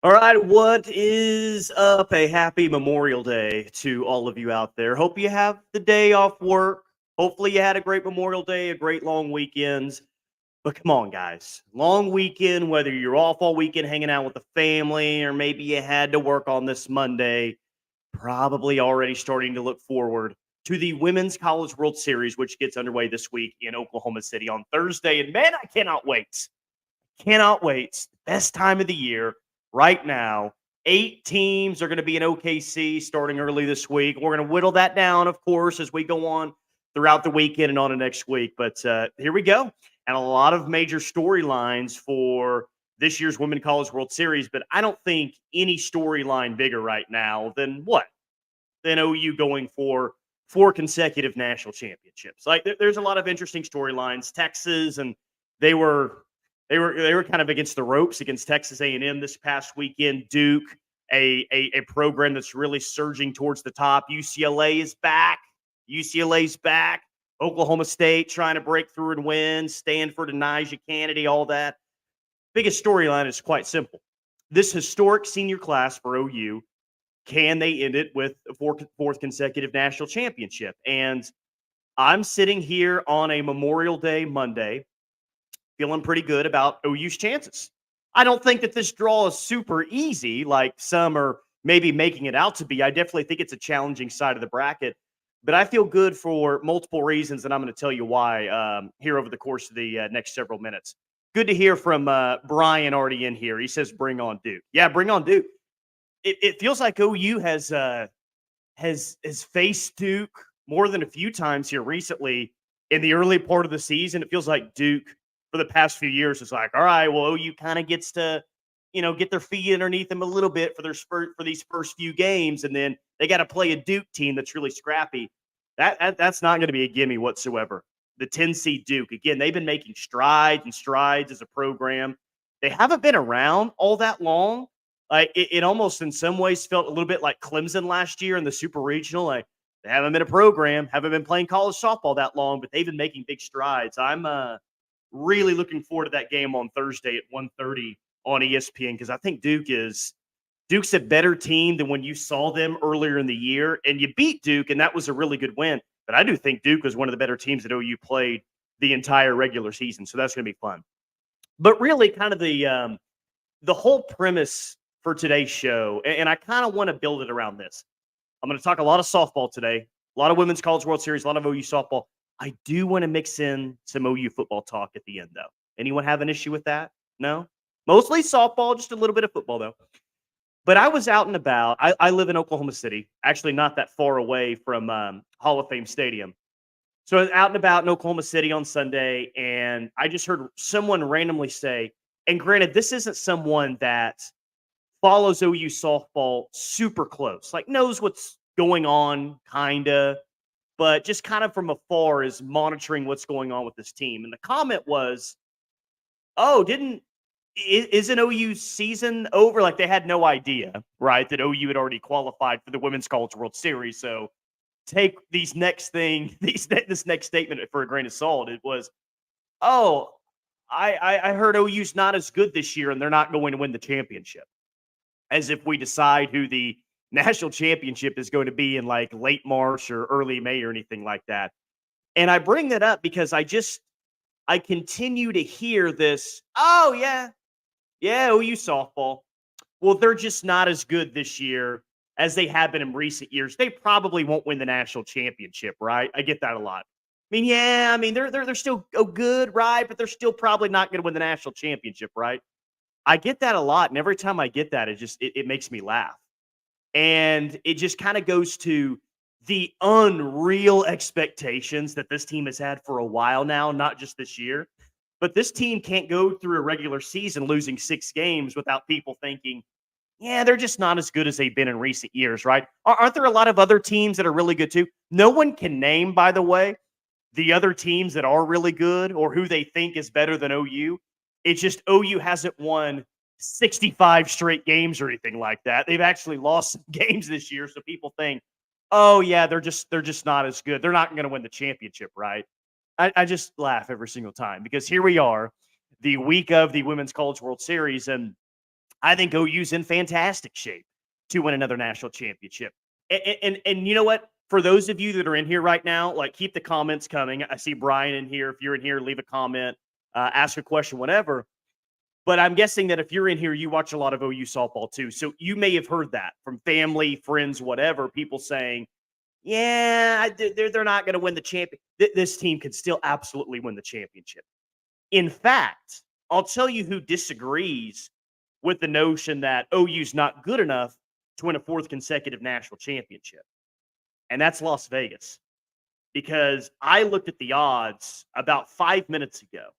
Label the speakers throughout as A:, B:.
A: All right, what is up? A happy Memorial Day to all of you out there. Hope you have the day off work. Hopefully, you had a great Memorial Day, a great long weekend. But come on, guys. Long weekend, whether you're off all weekend hanging out with the family, or maybe you had to work on this Monday, probably already starting to look forward to the Women's College World Series, which gets underway this week in Oklahoma City on Thursday. And man, I cannot wait. Cannot wait. Best time of the year right now. 8 teams are going to be in OKC starting early this week. We're going to whittle that down, of course, as we go on throughout the weekend and on to next week. But here we go. And a lot of major storylines for this year's Women College World Series. But I don't think any storyline bigger right now than what? Than OU going for 4 consecutive national championships. Like there's a lot of interesting storylines. Texas and they were they were kind of against the ropes against Texas A&M this past weekend. Duke, a program that's really surging towards the top. UCLA is back. UCLA's back. Oklahoma State trying to break through and win. Stanford and Elijah Kennedy, all that. Biggest storyline is quite simple. This historic senior class for OU, can they end it with a fourth consecutive national championship? And I'm sitting here on a Memorial Day Monday feeling pretty good about OU's chances. I don't think that this draw is super easy like some are maybe making it out to be. I definitely think it's a challenging side of the bracket, but I feel good for multiple reasons, and I'm going to tell you why here over the course of the next several minutes. Good to hear from Brian already in here. He says, "Bring on Duke." Yeah, bring on Duke. It feels like OU has faced Duke more than a few times here recently in the early part of the season. It feels like Duke for the past few years is like, all right, well, OU kind of gets to, get their feet underneath them a little bit for these first few games, and then they got to play a Duke team that's really scrappy. That's not going to be a gimme whatsoever. The 10 seed Duke, again, they've been making strides and strides as a program. They haven't been around all that long. Like it almost in some ways felt a little bit like Clemson last year in the Super Regional. Like they haven't been a program, haven't been playing college softball that long, but they've been making big strides. I'm really looking forward to that game on Thursday at 1:30 on ESPN because I think Duke's a better team than when you saw them earlier in the year, and you beat Duke, and that was a really good win. But I do think Duke was one of the better teams that OU played the entire regular season, so that's going to be fun. But really, kind of the whole premise for today's show, and I kind of want to build it around this. I'm going to talk a lot of softball today, a lot of Women's College World Series, a lot of OU softball. I do want to mix in some OU football talk at the end, though. Anyone have an issue with that? No? Mostly softball, just a little bit of football, though. But I was out and about. I live in Oklahoma City, actually not that far away from Hall of Fame Stadium. So I was out and about in Oklahoma City on Sunday, and I just heard someone randomly say, and granted, this isn't someone that follows OU softball super close, like knows what's going on, kind of, but just kind of from afar is monitoring what's going on with this team. And the comment was, "Oh, isn't OU's season over?" Like they had no idea, right, that OU had already qualified for the Women's College World Series. So take this next statement for a grain of salt. It was, "Oh, I heard OU's not as good this year, and they're not going to win the championship." As if we decide who the national championship is going to be in like late March or early May or anything like that. And I bring that up because I continue to hear this, "Oh yeah, OU softball. Well, they're just not as good this year as they have been in recent years. They probably won't win the national championship, right?" I get that a lot. They're still good, right? But they're still probably not going to win the national championship, right? I get that a lot, and every time I get that, it makes me laugh. And it just kind of goes to the unreal expectations that this team has had for a while now, not just this year. But this team can't go through a regular season losing 6 games without people thinking, yeah, they're just not as good as they've been in recent years, right? Aren't there a lot of other teams that are really good too? No one can name, by the way, the other teams that are really good or who they think is better than OU. It's just OU hasn't won 65 straight games or anything like that. They've actually lost some games this year, so people think, "Oh yeah, they're just not as good. They're not going to win the championship," right? I just laugh every single time because here we are, the week of the Women's College World Series, and I think OU's in fantastic shape to win another national championship. And you know what? For those of you that are in here right now, like keep the comments coming. I see Brian in here. If you're in here, leave a comment, ask a question, whatever. But I'm guessing that if you're in here, you watch a lot of OU softball too. So you may have heard that from family, friends, whatever, people saying, yeah, they're not going to win the champion. This team could still absolutely win the championship. In fact, I'll tell you who disagrees with the notion that OU's not good enough to win a fourth consecutive national championship. And that's Las Vegas. Because I looked at the odds about 5 minutes ago,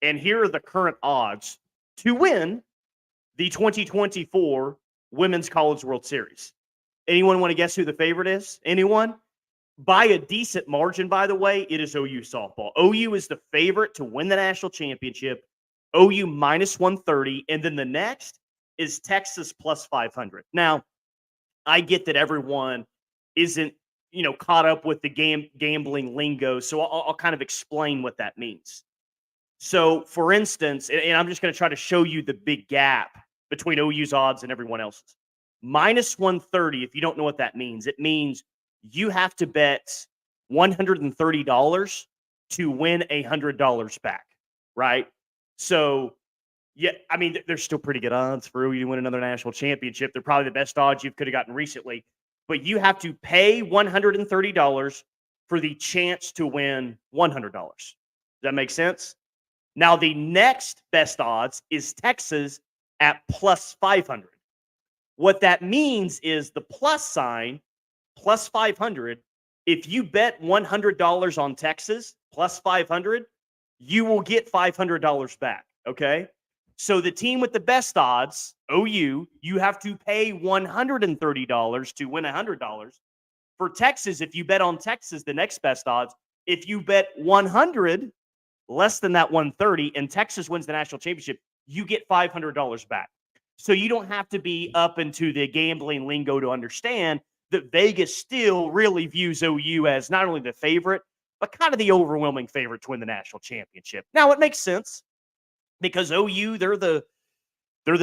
A: and here are the current odds to win the 2024 Women's College World Series. Anyone want to guess who the favorite is? Anyone? By a decent margin, by the way, it is OU softball. OU is the favorite to win the national championship. OU minus 130. And then the next is Texas plus 500. Now, I get that everyone isn't, caught up with the gambling lingo. So I'll kind of explain what that means. So, for instance, and I'm just going to try to show you the big gap between OU's odds and everyone else's. Minus 130, if you don't know what that means, it means you have to bet $130 to win $100 back, right? So, yeah, I mean, there's still pretty good odds for OU to win another national championship. They're probably the best odds you could have gotten recently. But you have to pay $130 for the chance to win $100. Does that make sense? Now, the next best odds is Texas at plus 500. What that means is the plus sign, plus 500. If you bet $100 on Texas, plus 500, you will get $500 back, okay? So the team with the best odds, OU, you have to pay $130 to win $100. For Texas, if you bet on Texas, the next best odds, if you bet 100 less than that 130 and Texas wins the national championship, you get $500 back. So you don't have to be up into the gambling lingo to understand that Vegas still really views OU as not only the favorite, but kind of the overwhelming favorite to win the national championship. Now, it makes sense because OU, they're the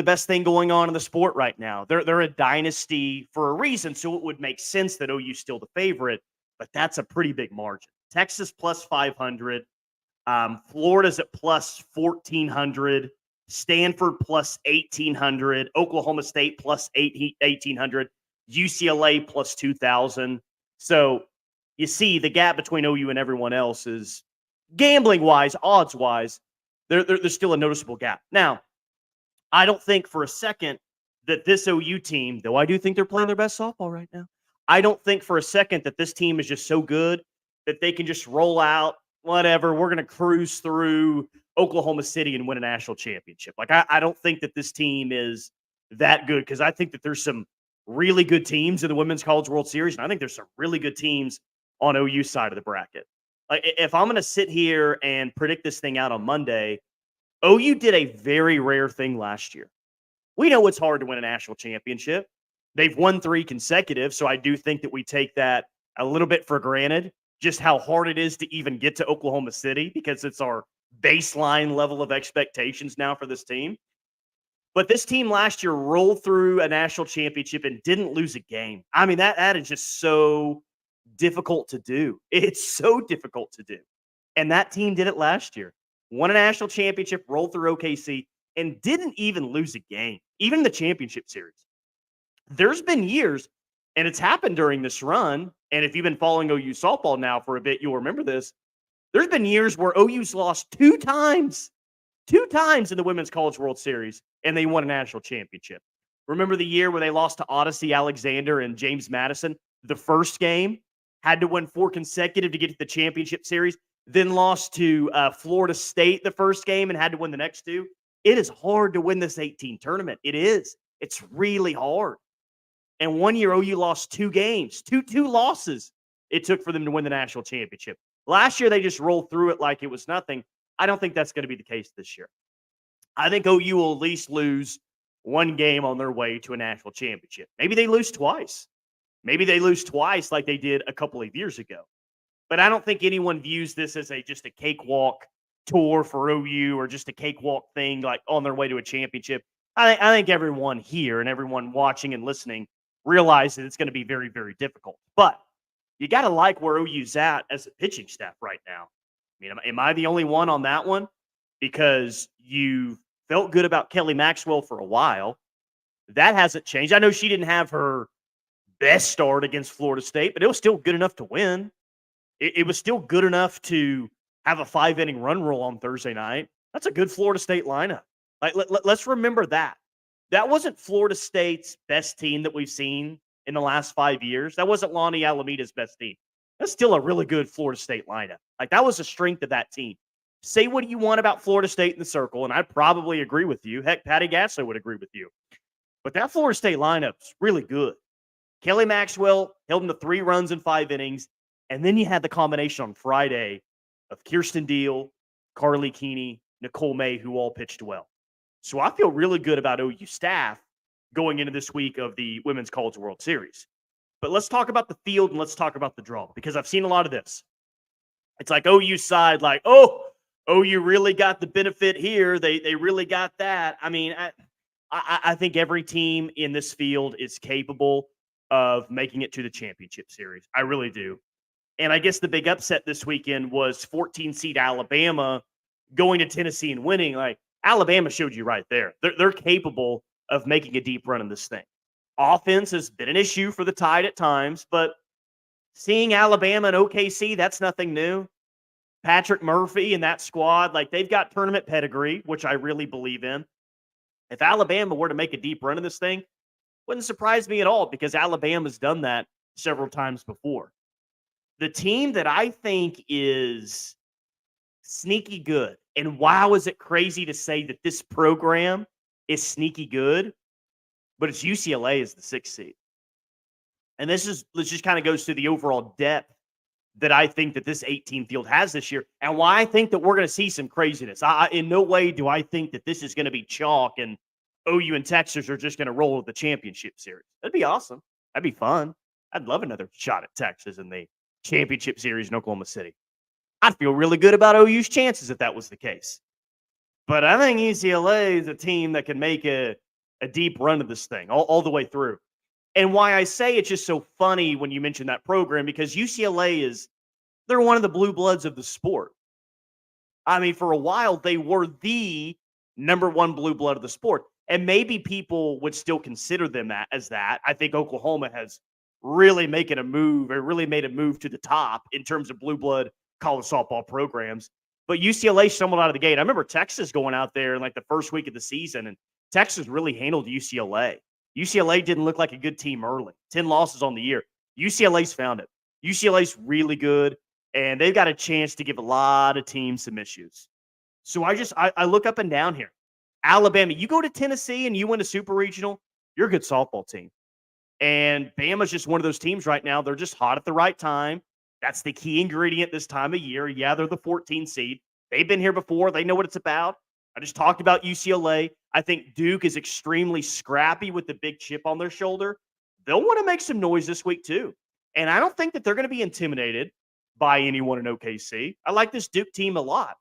A: best thing going on in the sport right now. They're a dynasty for a reason, so it would make sense that OU's still the favorite, but that's a pretty big margin. Texas plus 500, Florida's at plus 1,400, Stanford plus 1,800, Oklahoma State plus 1,800, UCLA plus 2,000. So you see the gap between OU and everyone else is gambling-wise, odds-wise, there's still a noticeable gap. Now, I don't think for a second that this OU team, though I do think they're playing their best softball right now, I don't think for a second that this team is just so good that they can just roll out, whatever, we're going to cruise through Oklahoma City and win a national championship. Like, I don't think that this team is that good because I think that there's some really good teams in the Women's College World Series, and I think there's some really good teams on OU's side of the bracket. Like, if I'm going to sit here and predict this thing out on Monday, OU did a very rare thing last year. We know it's hard to win a national championship. They've won 3 consecutive, so I do think that we take that a little bit for granted, just how hard it is to even get to Oklahoma City because it's our baseline level of expectations now for this team. But this team last year rolled through a national championship and didn't lose a game. I mean, that is just so difficult to do. It's so difficult to do. And that team did it last year. Won a national championship, rolled through OKC, and didn't even lose a game, even in the championship series. There's been years, and it's happened during this run, and if you've been following OU softball now for a bit, you'll remember this. There's been years where OU's lost 2 times in the Women's College World Series, and they won a national championship. Remember the year where they lost to Odyssey Alexander and James Madison? The first game, had to win 4 consecutive to get to the championship series, then lost to Florida State the first game and had to win the next 2. It is hard to win this 18 tournament. It is. It's really hard. And one year, OU lost 2 games, two losses it took for them to win the national championship. Last year, they just rolled through it like it was nothing. I don't think that's going to be the case this year. I think OU will at least lose 1 game on their way to a national championship. Maybe they lose twice. Maybe they lose twice like they did a couple of years ago. But I don't think anyone views this as just a cakewalk tour for OU or just a cakewalk thing like on their way to a championship. I think everyone here and everyone watching and listening realizes it's going to be very, very difficult. But you got to like where OU's at as a pitching staff right now. I mean, am I the only one on that one? Because you felt good about Kelly Maxwell for a while. That hasn't changed. I know she didn't have her best start against Florida State, but it was still good enough to win. It was still good enough to have a 5 inning run rule on Thursday night. That's a good Florida State lineup. Like, let's remember that. That wasn't Florida State's best team that we've seen in the last 5 years. That wasn't Lonnie Alameda's best team. That's still a really good Florida State lineup. Like, that was the strength of that team. Say what you want about Florida State in the circle, and I'd probably agree with you. Heck, Patty Gasso would agree with you. But that Florida State lineup's really good. Kelly Maxwell held him to 3 runs in 5 innings. And then you had the combination on Friday of Kirsten Deal, Carly Keeney, Nicole May, who all pitched well. So I feel really good about OU staff going into this week of the Women's College World Series. But let's talk about the field and let's talk about the draw, because I've seen a lot of this. It's like OU side, like, oh, OU really got the benefit here. They really got that. I mean, I think every team in this field is capable of making it to the championship series. I really do. And I guess the big upset this weekend was 14 seed Alabama going to Tennessee and winning. Like, Alabama showed you right there. They're capable of making a deep run in this thing. Offense has been an issue for the Tide at times, but seeing Alabama and OKC, that's nothing new. Patrick Murphy and that squad, like, they've got tournament pedigree, which I really believe in. If Alabama were to make a deep run in this thing, wouldn't surprise me at all, because Alabama's done that several times before. The team that I think is sneaky good, and wow, is it crazy to say that this program is sneaky good, but it's UCLA as the 6th seed. And this just kind of goes to the overall depth that I think that this 18 field has this year, and why I think that we're going to see some craziness. In no way do I think that this is going to be chalk and OU and Texas are just going to roll with the championship series. That'd be awesome. That'd be fun. I'd love another shot at Texas in the championship series in Oklahoma City. I'd feel really good about OU's chances if that was the case. But I think UCLA is a team that can make a deep run of this thing all the way through. And why I say it's just so funny when you mention that program, because UCLA they're one of the blue bloods of the sport. I mean, for a while, they were the number one blue blood of the sport. And maybe people would still consider them as that. I think Oklahoma has really made a move to the top in terms of blue blood college softball programs. But UCLA stumbled out of the gate. I remember Texas going out there in like the first week of the season, and Texas really handled UCLA. UCLA didn't look like a good team early. 10 losses on the year. UCLA's found it. UCLA's really good, and they've got a chance to give a lot of teams some issues. So I look up and down here. Alabama, you go to Tennessee and you win a super regional, you're a good softball team. And Bama's just one of those teams right now. They're just hot at the right time. That's the key ingredient this time of year. Yeah, they're the 14 seed. They've been here before. They know what it's about. I just talked about UCLA. I think Duke is extremely scrappy with the big chip on their shoulder. They'll want to make some noise this week too. And I don't think that they're going to be intimidated by anyone in OKC. I like this Duke team a lot.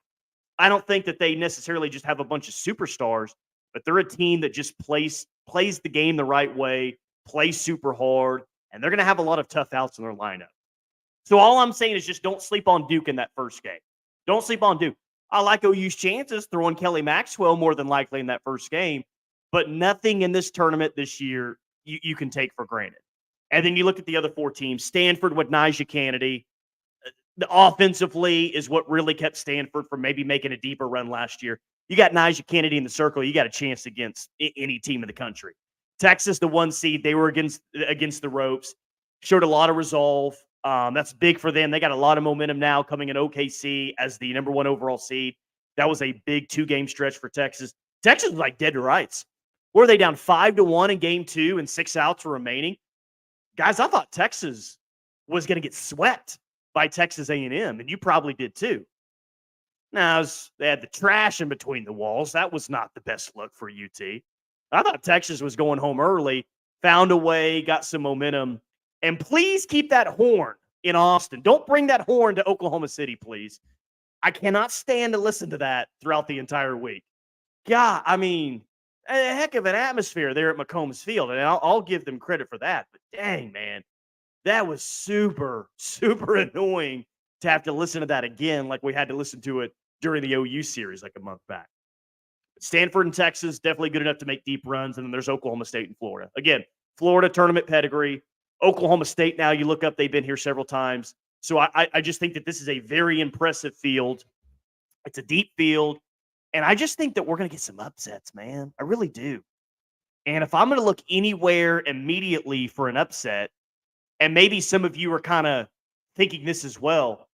A: I don't think that they necessarily just have a bunch of superstars, but they're a team that just plays the game the right way, plays super hard, and they're going to have a lot of tough outs in their lineup. So all I'm saying is just don't sleep on Duke in that first game. Don't sleep on Duke. I like OU's chances throwing Kelly Maxwell more than likely in that first game, but nothing in this tournament this year you can take for granted. And then you look at the other 4 teams. Stanford with Nyjah Kennedy. The offensively is what really kept Stanford from maybe making a deeper run last year. You got Nyjah Kennedy in the circle. You got a chance against any team in the country. Texas, the 1 seed, they were against the ropes. Showed a lot of resolve. That's big for them. They got a lot of momentum now coming in OKC as the number 1 overall seed. That was a big 2-game stretch for Texas. Texas was like dead to rights. Were they down 5-1 in game 2 and 6 outs were remaining? Guys, I thought Texas was going to get swept by Texas A&M, and you probably did too. Now, they had the trash in between the walls. That was not the best look for UT. I thought Texas was going home early, found a way, got some momentum. And please keep that horn in Austin. Don't bring that horn to Oklahoma City, please. I cannot stand to listen to that throughout the entire week. God, I mean, a heck of an atmosphere there at McCombs Field, and I'll give them credit for that. But dang, man, that was super, super annoying to have to listen to that again, like we had to listen to it during the OU series like a month back. Stanford and Texas, definitely good enough to make deep runs. And then there's Oklahoma State and Florida. Again, Florida tournament pedigree. Oklahoma State, now you look up, they've been here several times. So I just think that this is a very impressive field. It's a deep field. And I just think that we're going to get some upsets, man. I really do. And if I'm going to look anywhere immediately for an upset, and maybe some of you are kind of thinking this as well,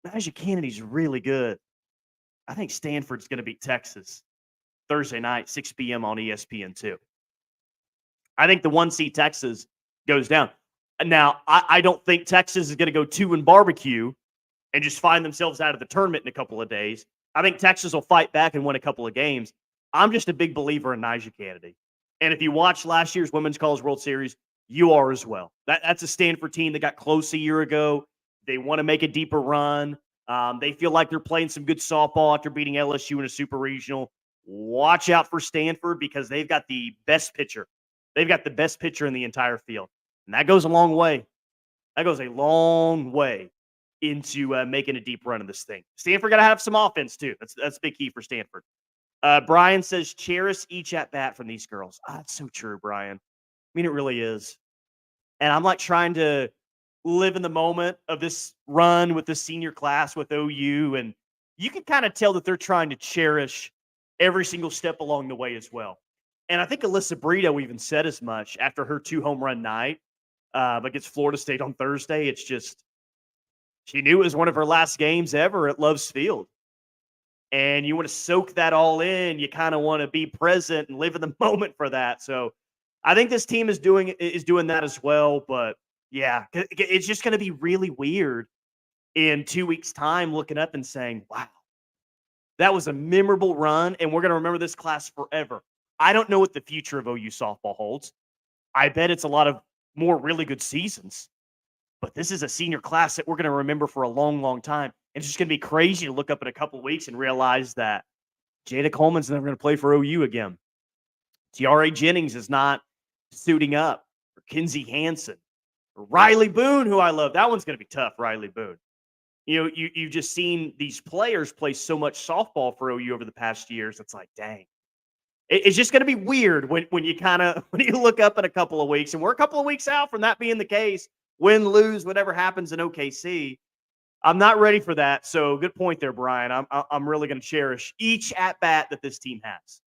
A: Najee Kennedy's really good. I think Stanford's going to beat Texas Thursday night, 6 p.m. on ESPN2. I think the 1 seed Texas goes down. Now, I don't think Texas is going to go 2 and barbecue and just find themselves out of the tournament in a couple of days. I think Texas will fight back and win a couple of games. I'm just a big believer in Najee Kennedy. And if you watched last year's Women's College World Series, you are as well. That's a Stanford team that got close a year ago. They want to make a deeper run. They feel like they're playing some good softball after beating LSU in a super regional. Watch out for Stanford because they've got the best pitcher. They've got the best pitcher in the entire field. And that goes a long way. That goes a long way into making a deep run of this thing. Stanford got to have some offense, too. That's a big key for Stanford. Brian says, cherish each at-bat from these girls. That's so true, Brian. I mean, it really is. And I'm like trying to live in the moment of this run with the senior class with OU. And you can kind of tell that they're trying to cherish every single step along the way as well. And I think Alyssa Brito even said as much after her 2-home-run night against Florida State on Thursday. It's just, she knew it was one of her last games ever at Love's Field. And you want to soak that all in. You kind of want to be present and live in the moment for that. So I think this team is doing that as well. But yeah, it's just going to be really weird in 2 weeks' time looking up and saying, wow, that was a memorable run. And we're going to remember this class forever. I don't know what the future of OU softball holds. I bet it's a lot of more really good seasons. But this is a senior class that we're going to remember for a long, long time. And it's just going to be crazy to look up in a couple of weeks and realize that Jada Coleman's never going to play for OU again. Tiare Jennings is not suiting up. Or Kinsey Hansen. Or Riley Boone, who I love. That one's going to be tough, Riley Boone. You know, you've just seen these players play so much softball for OU over the past years. It's like, dang. It's just going to be weird when you look up in a couple of weeks. And we're a couple of weeks out from that being the case. Win, lose, whatever happens in OKC. I'm not ready for that. So good point there, Brian. I'm really going to cherish each at-bat that this team has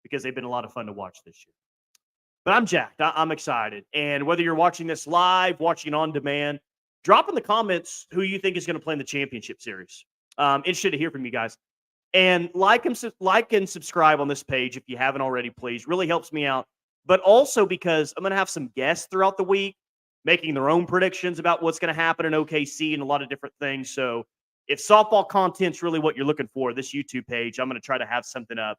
A: because they've been a lot of fun to watch this year. But I'm jacked. I'm excited. And whether you're watching this live, watching on demand, drop in the comments who you think is going to play in the championship series. Interested to hear from you guys. And like and subscribe on this page if you haven't already, please. Really helps me out. But also because I'm going to have some guests throughout the week making their own predictions about what's going to happen in OKC and a lot of different things. So if softball content's really what you're looking for, this YouTube page, I'm going to try to have something up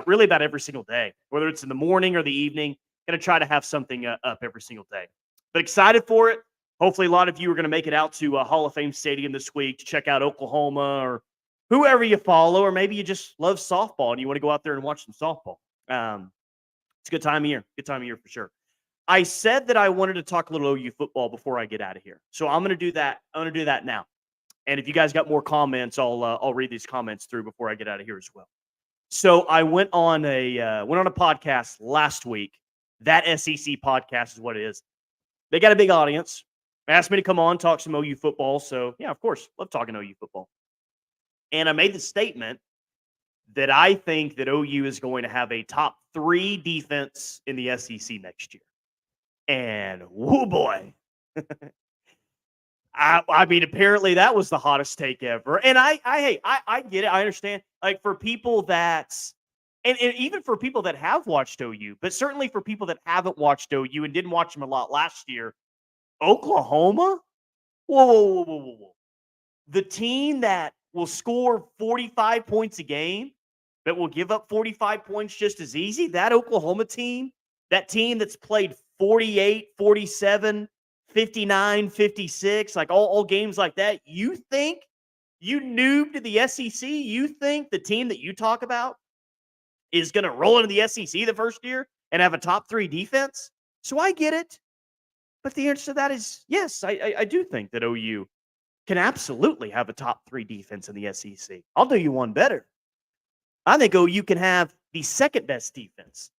A: really about every single day, whether it's in the morning or the evening. Going to try to have something up every single day. But excited for it. Hopefully a lot of you are going to make it out to Hall of Fame Stadium this week to check out Oklahoma or whoever you follow, or maybe you just love softball and you want to go out there and watch some softball. It's a good time of year. Good time of year for sure. I said that I wanted to talk a little OU football before I get out of here. So I'm going to do that. I'm going to do that now. And if you guys got more comments, I'll read these comments through before I get out of here as well. So I went on a podcast last week. That SEC podcast is what it is. They got a big audience. They asked me to come on, talk some OU football. So yeah, of course, love talking OU football. And I made the statement that I think that OU is going to have a top 3 defense in the SEC next year. And whoo boy. I mean, apparently that was the hottest take ever. And I get it. I understand. Like for people that, and even for people that have watched OU, but certainly for people that haven't watched OU and didn't watch them a lot last year, Oklahoma? Whoa. The team that will score 45 points a game, that will give up 45 points just as easy, that Oklahoma team, that team that's played 48, 47, 59, 56, like all games like that, you think, you noob to the SEC, you think the team that you talk about is going to roll into the SEC the first year and have a top 3 defense. So I get it. But the answer to that is yes, I do think that OU can absolutely have a top 3 defense in the SEC. I'll do you one better. I think OU can have the second best defense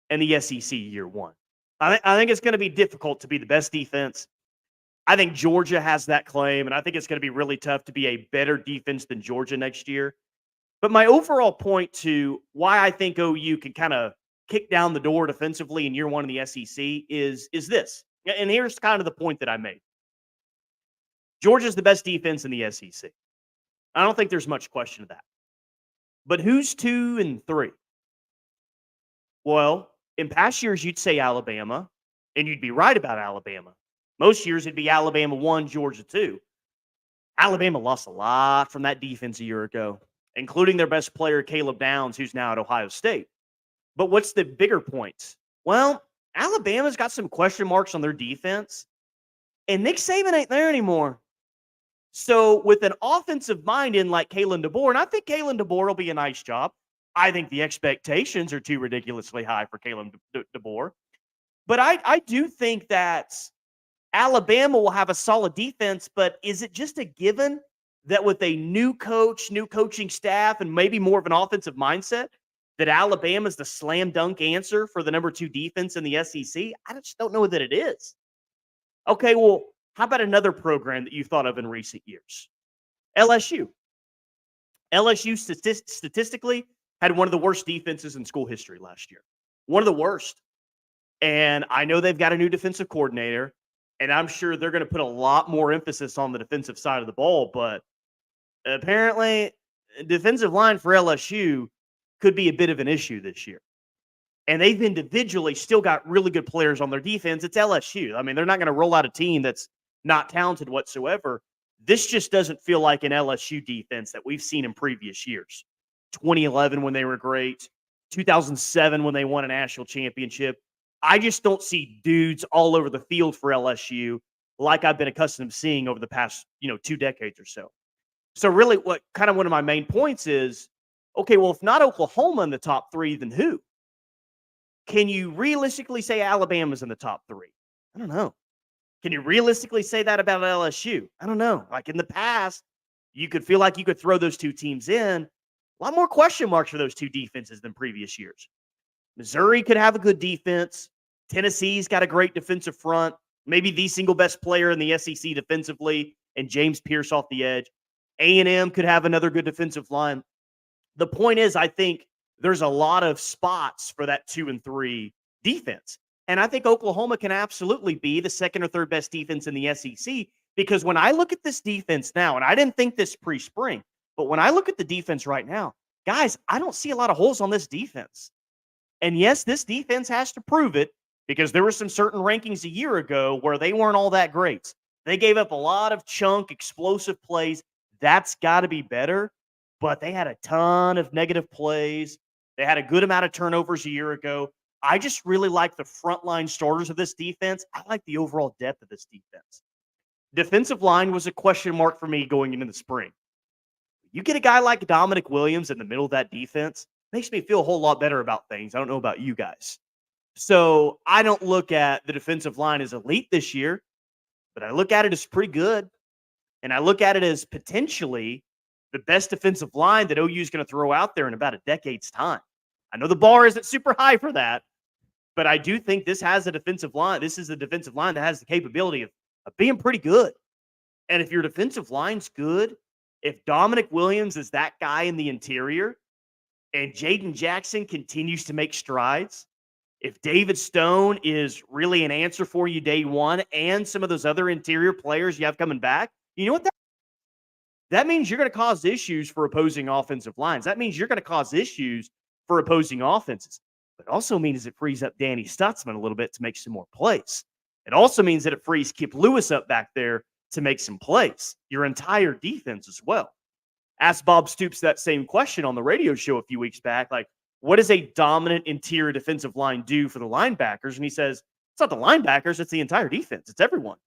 A: in the SEC year one. I think it's going to be difficult to be the best defense. I think Georgia has that claim, and I think it's going to be really tough to be a better defense than Georgia next year. But my overall point to why I think OU can kind of kick down the door defensively in year one in the SEC is this. And here's kind of the point that I made. Georgia's the best defense in the SEC. I don't think there's much question of that. But who's 2 and 3? Well, in past years, you'd say Alabama, and you'd be right about Alabama. Most years, it'd be Alabama 1, Georgia 2. Alabama lost a lot from that defense a year ago, including their best player, Caleb Downs, who's now at Ohio State. But what's the bigger point? Well, Alabama's got some question marks on their defense, and Nick Saban ain't there anymore. So with an offensive mind in like Kalen DeBoer, and I think Kalen DeBoer will be a nice job. I think the expectations are too ridiculously high for Kalen DeBoer. But I do think that Alabama will have a solid defense, but is it just a given that with a new coach, new coaching staff, and maybe more of an offensive mindset, that Alabama is the slam dunk answer for the number 2 defense in the SEC? I just don't know that it is. Okay, well, how about another program that you thought of in recent years? LSU. LSU statistically had one of the worst defenses in school history last year. One of the worst. And I know they've got a new defensive coordinator, and I'm sure they're going to put a lot more emphasis on the defensive side of the ball, but apparently defensive line for LSU could be a bit of an issue this year. And they've individually still got really good players on their defense. It's LSU. I mean, they're not going to roll out a team that's not talented whatsoever. This just doesn't feel like an LSU defense that we've seen in previous years. 2011 when they were great, 2007 when they won a national championship. I just don't see dudes all over the field for LSU like I've been accustomed to seeing over the past, 2 decades or so. So really what kind of one of my main points is, okay, well, if not Oklahoma in the top 3, then who? Can you realistically say Alabama's in the top 3? I don't know. Can you realistically say that about LSU? I don't know. Like in the past, you could feel like you could throw those 2 teams in. A lot more question marks for those 2 defenses than previous years. Missouri could have a good defense. Tennessee's got a great defensive front. Maybe the single best player in the SEC defensively, and James Pierce off the edge. A&M could have another good defensive line. The point is, I think there's a lot of spots for that 2 and 3 defense. And I think Oklahoma can absolutely be the second or third best defense in the SEC, because when I look at this defense now, and I didn't think this pre-spring, but when I look at the defense right now, guys, I don't see a lot of holes on this defense. And yes, this defense has to prove it, because there were some certain rankings a year ago where they weren't all that great. They gave up a lot of chunk, explosive plays. That's got to be better. But they had a ton of negative plays. They had a good amount of turnovers a year ago. I just really like the frontline starters of this defense. I like the overall depth of this defense. Defensive line was a question mark for me going into the spring. You get a guy like Dominic Williams in the middle of that defense, makes me feel a whole lot better about things. I don't know about you guys. So I don't look at the defensive line as elite this year, but I look at it as pretty good. And I look at it as potentially the best defensive line that OU is going to throw out there in about a decade's time. I know the bar isn't super high for that, but I do think this has a defensive line. This is a defensive line that has the capability of being pretty good. And if your defensive line's good, if Dominic Williams is that guy in the interior and Jaden Jackson continues to make strides, if David Stone is really an answer for you day one and some of those other interior players you have coming back, you know what that means? You're going to cause issues for opposing offensive lines. That means you're going to cause issues for opposing offenses. But it also means it frees up Danny Stutzman a little bit to make some more plays. It also means that it frees Kip Lewis up back there to make some plays. Your entire defense as well. Asked Bob Stoops that same question on the radio show a few weeks back. Like, what does a dominant interior defensive line do for the linebackers? And he says, it's not the linebackers, it's the entire defense. It's everyone.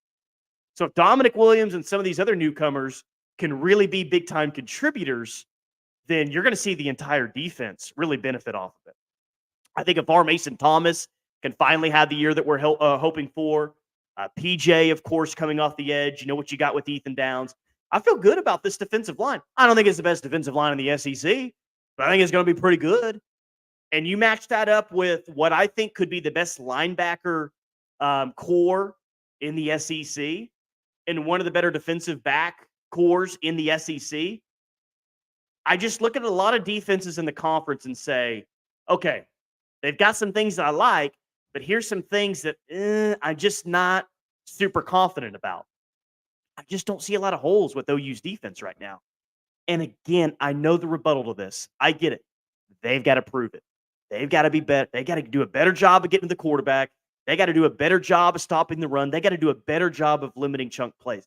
A: So if Dominic Williams and some of these other newcomers can really be big-time contributors, then you're going to see the entire defense really benefit off of it. I think if our Mason Thomas can finally have the year that we're hoping for, PJ, of course, coming off the edge, you know what you got with Ethan Downs. I feel good about this defensive line. I don't think it's the best defensive line in the SEC, but I think it's going to be pretty good. And you match that up with what I think could be the best linebacker core in the SEC and one of the better defensive back cores in the SEC. I just look at a lot of defenses in the conference and say, okay, they've got some things that I like, but here's some things that I'm just not super confident about. I just don't see a lot of holes with OU's defense right now. And again, I know the rebuttal to this. I get it. They've got to prove it. They've got to be better. They got to do a better job of getting to the quarterback. They got to do a better job of stopping the run. They got to do a better job of limiting chunk plays.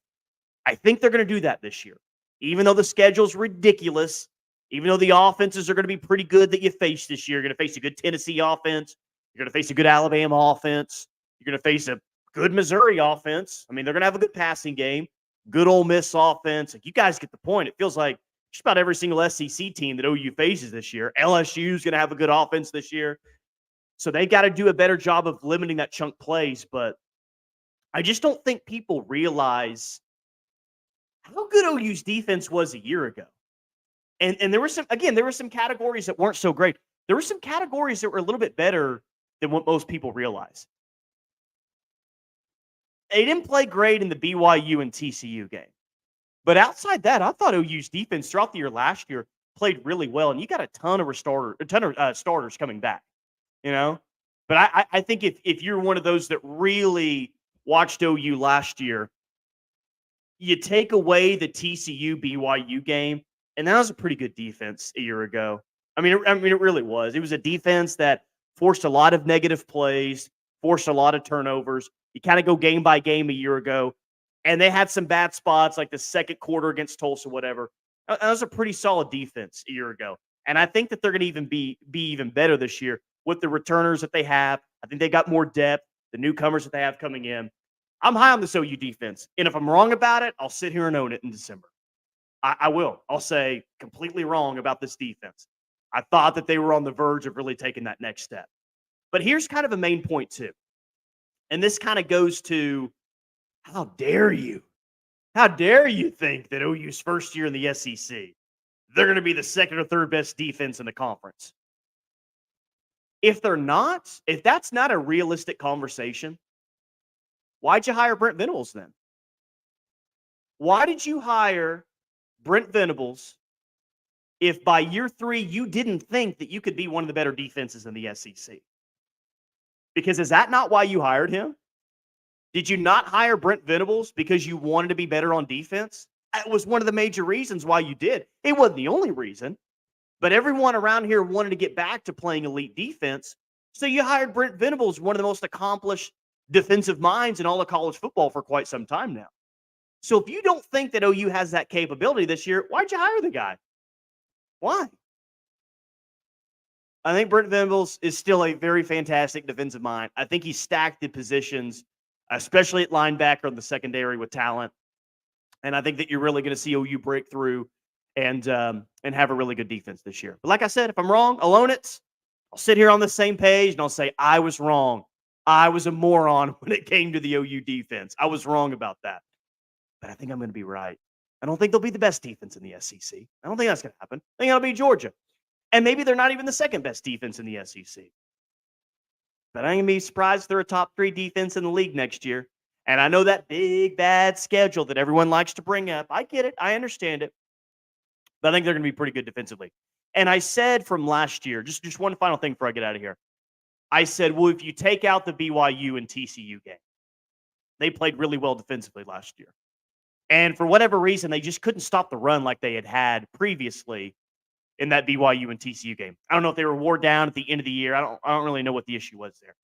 A: I think they're going to do that this year. Even though the schedule's ridiculous, even though the offenses are going to be pretty good that you face this year, you're going to face a good Tennessee offense. You're going to face a good Alabama offense. You're going to face a good Missouri offense. I mean, they're going to have a good passing game, good Ole Miss offense. Like, you guys get the point. It feels like just about every single SEC team that OU faces this year. LSU is going to have a good offense this year. So they got to do a better job of limiting that chunk plays. But I just don't think people realize how good OU's defense was a year ago. And there were some categories that weren't so great. There were some categories that were a little bit better than what most people realize. They didn't play great in the BYU and TCU game. But outside that, I thought OU's defense throughout the year last year played really well. And you got a ton of starters coming back, you know? But I think if you're one of those that really watched OU last year, you take away the TCU BYU game, and that was a pretty good defense a year ago. I mean, it really was. It was a defense that forced a lot of negative plays, forced a lot of turnovers. You kind of go game by game a year ago, and they had some bad spots like the second quarter against Tulsa, whatever. That was a pretty solid defense a year ago. And I think that they're going to even be even better this year with the returners that they have. I think they got more depth, the newcomers that they have coming in. I'm high on this OU defense. And if I'm wrong about it, I'll sit here and own it in December. I will. I'll say completely wrong about this defense. I thought that they were on the verge of really taking that next step. But here's kind of a main point, too. And this kind of goes to, how dare you? How dare you think that OU's first year in the SEC, they're going to be the second or third best defense in the conference? If they're not, if that's not a realistic conversation, why'd you hire Brent Venables then? Why did you hire Brent Venables if by year 3 you didn't think that you could be one of the better defenses in the SEC? Because is that not why you hired him? Did you not hire Brent Venables because you wanted to be better on defense? That was one of the major reasons why you did. It wasn't the only reason, but everyone around here wanted to get back to playing elite defense. So you hired Brent Venables, one of the most accomplished defensive minds in all of college football for quite some time now. So if you don't think that OU has that capability this year, why'd you hire the guy? Why? I think Brent Venables is still a very fantastic defensive mind. I think he's stacked the positions, especially at linebacker in the secondary with talent. And I think that you're really going to see OU break through and have a really good defense this year. But like I said, if I'm wrong, I'll own it. I'll sit here on the same page and I'll say I was wrong. I was a moron when it came to the OU defense. I was wrong about that. But I think I'm going to be right. I don't think they'll be the best defense in the SEC. I don't think that's going to happen. I think it'll be Georgia. And maybe they're not even the second best defense in the SEC. But I'm going to be surprised if they're a top 3 defense in the league next year. And I know that big, bad schedule that everyone likes to bring up. I get it. I understand it. But I think they're going to be pretty good defensively. And I said from last year, just one final thing before I get out of here. I said, well, if you take out the BYU and TCU game, they played really well defensively last year. And for whatever reason, they just couldn't stop the run like they had previously in that BYU and TCU game. I don't know if they were wore down at the end of the year. I don't really know what the issue was there.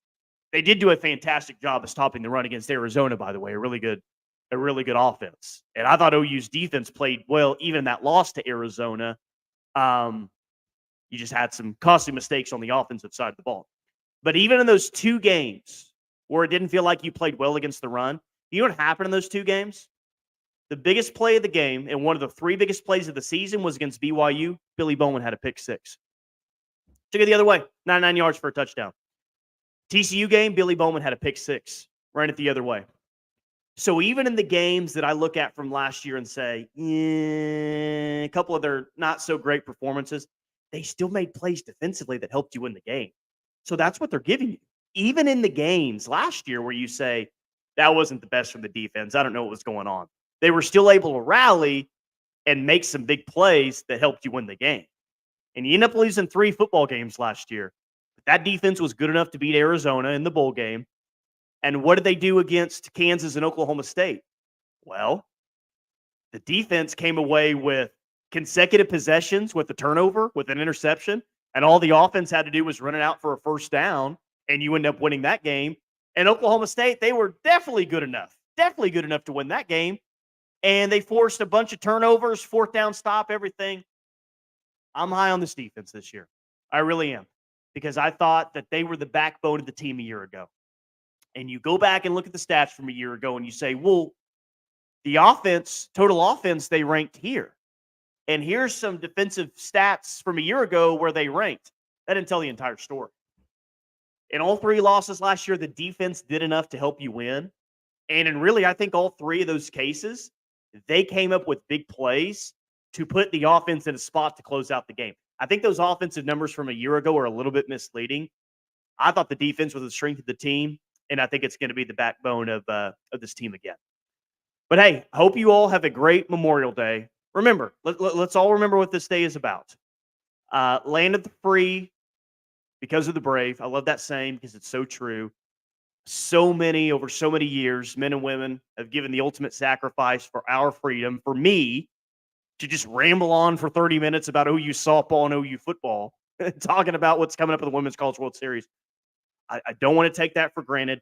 A: They did do a fantastic job of stopping the run against Arizona, by the way, a really good offense. And I thought OU's defense played well, even in that loss to Arizona. You just had some costly mistakes on the offensive side of the ball. But even in those 2 games where it didn't feel like you played well against the run, you know what happened in those 2 games? The biggest play of the game and one of the 3 biggest plays of the season was against BYU. Billy Bowman had a pick six. Took it the other way, 99 yards for a touchdown. TCU game, Billy Bowman had a pick six, ran it the other way. So even in the games that I look at from last year and say, a couple of their not so great performances, they still made plays defensively that helped you win the game. So that's what they're giving you. Even in the games last year where you say, that wasn't the best from the defense, I don't know what was going on. They were still able to rally and make some big plays that helped you win the game. And you end up losing 3 football games last year. But that defense was good enough to beat Arizona in the bowl game. And what did they do against Kansas and Oklahoma State? Well, the defense came away with consecutive possessions with a turnover, with an interception, and all the offense had to do was run it out for a first down, and you end up winning that game. And Oklahoma State, they were definitely good enough to win that game. And they forced a bunch of turnovers, fourth down stop, everything. I'm high on this defense this year. I really am. Because I thought that they were the backbone of the team a year ago. And you go back and look at the stats from a year ago and you say, well, the offense, total offense, they ranked here. And here's some defensive stats from a year ago where they ranked. That didn't tell the entire story. In all 3 losses last year, the defense did enough to help you win. And in really, I think all 3 of those cases, they came up with big plays to put the offense in a spot to close out the game. I think those offensive numbers from a year ago are a little bit misleading. I thought the defense was the strength of the team, and I think it's going to be the backbone of this team again. But hey, I hope you all have a great Memorial Day. Remember, let's all remember what this day is about. Land of the free because of the brave. I love that saying because it's so true. Over so many years, men and women have given the ultimate sacrifice for our freedom. For me to just ramble on for 30 minutes about OU softball and OU football, talking about what's coming up in the Women's College World Series. I don't want to take that for granted.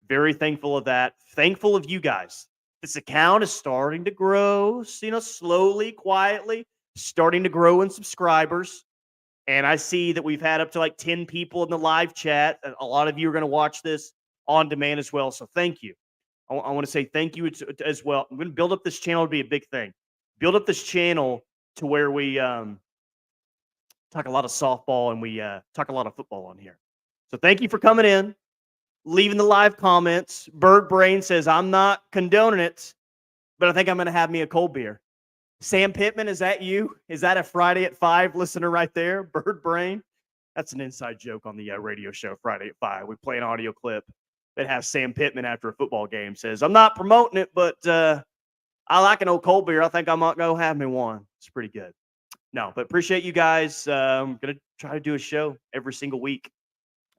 A: Very thankful of that. Thankful of you guys. This account is starting to grow, slowly, quietly, starting to grow in subscribers. And I see that we've had up to like 10 people in the live chat. A lot of you are going to watch this on demand as well. So thank you. I want to say thank you as well. I'm going to build up this channel to be a big thing. Build up this channel to where we talk a lot of softball and we talk a lot of football on here. So thank you for coming in, leaving the live comments. Bird Brain says, I'm not condoning it, but I think I'm going to have me a cold beer. Sam Pittman, is that you? Is that a Friday at 5 listener right there? Bird Brain? That's an inside joke on the radio show Friday at 5. We play an audio clip that has Sam Pittman after a football game says, I'm not promoting it, but I like an old cold beer. I think I might go have me one. It's pretty good. No, but appreciate you guys. I'm going to try to do a show every single week.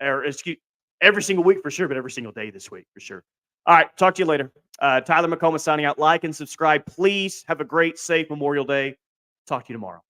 A: Every single week for sure, but every single day this week for sure. All right, talk to you later. Tyler McComas signing out. Like and subscribe. Please have a great, safe Memorial Day. Talk to you tomorrow.